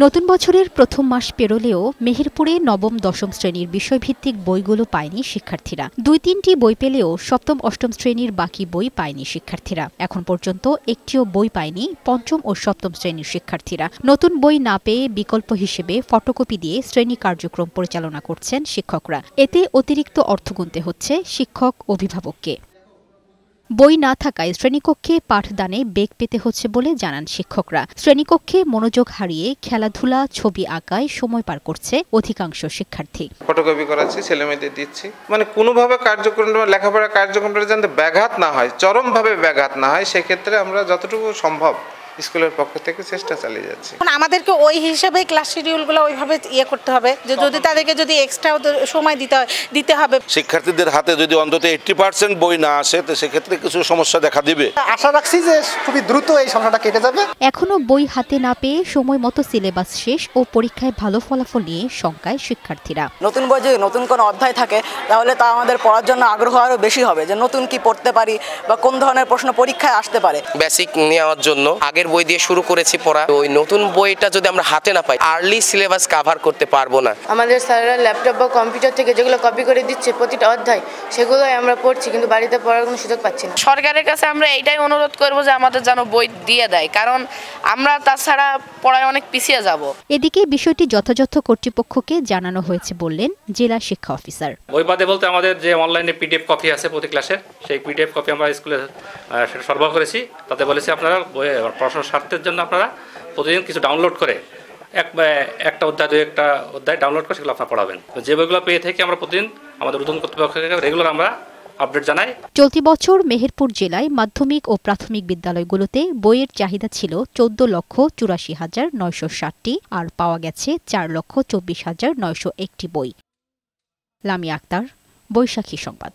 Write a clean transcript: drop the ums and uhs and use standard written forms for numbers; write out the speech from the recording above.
নতুন বছরের প্রথম মাস পেরোলেও মেহেরপুরে নবম দশম শ্রেণীর বিষয়ভিত্তিক বইগুলো পায়নি শিক্ষার্থীরা। ২-৩টি বই পেলেও সপ্তম অষ্টম শ্রেণীর বাকি বই পায়নি শিক্ষার্থীরা। এখন পর্যন্ত একটিও বই পায়নি পঞ্চম ও সপ্তম শ্রেণীর শিক্ষার্থীরা। নতুন বই না পেয়ে বিকল্প হিসেবে ফটোকপি দিয়ে শ্রেণী কার্যক্রম পরিচালনা করছেন শিক্ষকরা। এতে অতিরিক্ত অর্থ গুনতে হচ্ছে শিক্ষক অভিভাবককে। বই না থাকায় শ্রেণীকক্ষে পাঠদানে বেগ পেতে হচ্ছে বলে জানান শিক্ষকরা। শ্রেণীকক্ষে মনোযোগ হারিয়ে খেলাধুলা, ছবি আঁকায় সময় পার করছে অধিকাংশ শিক্ষার্থী। ফটোকপি করাচ্ছি, ছেলেমেয়েদের দিচ্ছি, মানে কোনোভাবে কার্যক্রম লেখাপড়া কার্যক্রমটা যাতে ব্যাঘাত না হয়, চরমভাবে ব্যাঘাত না হয়, সেক্ষেত্রে আমরা যতটুকু সম্ভব স্কুলের পক্ষ থেকে চেষ্টা চালিয়ে যাচ্ছি। আমাদেরকে ওই হিসাবে ক্লাস শিডিউলগুলো ওইভাবে করতে হবে, যে যদি তাদেরকে যদি এক্সট্রা সময় দিতে হবে। শিক্ষার্থীদের হাতে যদি অন্তত 80% বই না আসে, তো সেক্ষেত্রে কিছু সমস্যা দেখা দিবে। আশা রাখছি যে খুবই দ্রুত এই সমস্যাটা কেটে যাবে। এখনো বই হাতে না পেয়ে সময় মতো সিলেবাস শেষ ও পরীক্ষায় ভালো ফলাফল নিয়ে শঙ্কায় শিক্ষার্থীরা। নতুন বই যদি নতুন কোনো অধ্যায় থাকে, তাহলে তা আমাদের পড়ার জন্য আগ্রহ আরও বেশি হবে, যে নতুন কি পড়তে পারি বা কোন ধরনের প্রশ্ন পরীক্ষায় আসতে পারে। বেসিক নেওয়ার জন্য আগের বই দিয়ে শুরু করেছি পড়া। ওই নতুন বইটা যদি আমরা হাতে না পাই, আর্লি সিলেবাস কভার করতে পারবো না। আমাদের স্যাররা ল্যাপটপ বা কম্পিউটার থেকে যেগুলো কপি করে দিচ্ছে প্রতিটা অধ্যায়, সেগুলোই আমরা পড়ছি, কিন্তু বাড়িতে পড়ার কোনো সুযোগ পাচ্ছি না। সরকারের কাছে আমরা এইটাই অনুরোধ করবো যে আমাদের যেন বই দিয়ে দেয়, কারণ আমরা তাছাড়া পড়ায় অনেক পিছিয়ে যাব। এদিকে বিষয়টি যথাযথ কর্তৃপক্ষকে জানানো হয়েছে বললেন জেলা শিক্ষা অফিসার। বই বাদে বলতে আমাদের যে অনলাইনে পিডিএফ কপি আছে প্রতি ক্লাসের, সেই পিডিএফ কপি আমরা স্কুলে সরবরাহ করেছি। তাতে বলেছি আপনারা পড়াশোনার স্বার্থের জন্য আপনারা প্রতিদিন কিছু ডাউনলোড করে একটা অধ্যায় ডাউনলোড করে সেগুলো আপনারা পড়াবেন। যে বইগুলো পেয়ে থেকে আমরা প্রতিদিন আমাদের ঊর্ধ্বতন কর্তৃপক্ষকে রেগুলার আমরা আপডেট জানাই। চলতি বছর মেহেরপুর জেলায় মাধ্যমিক ও প্রাথমিক বিদ্যালয়গুলোতে বইয়ের চাহিদা ছিল 14,84,960টি, আর পাওয়া গেছে 4,24,901টি বই। লামিয়া আক্তার, বৈশাখী সংবাদ।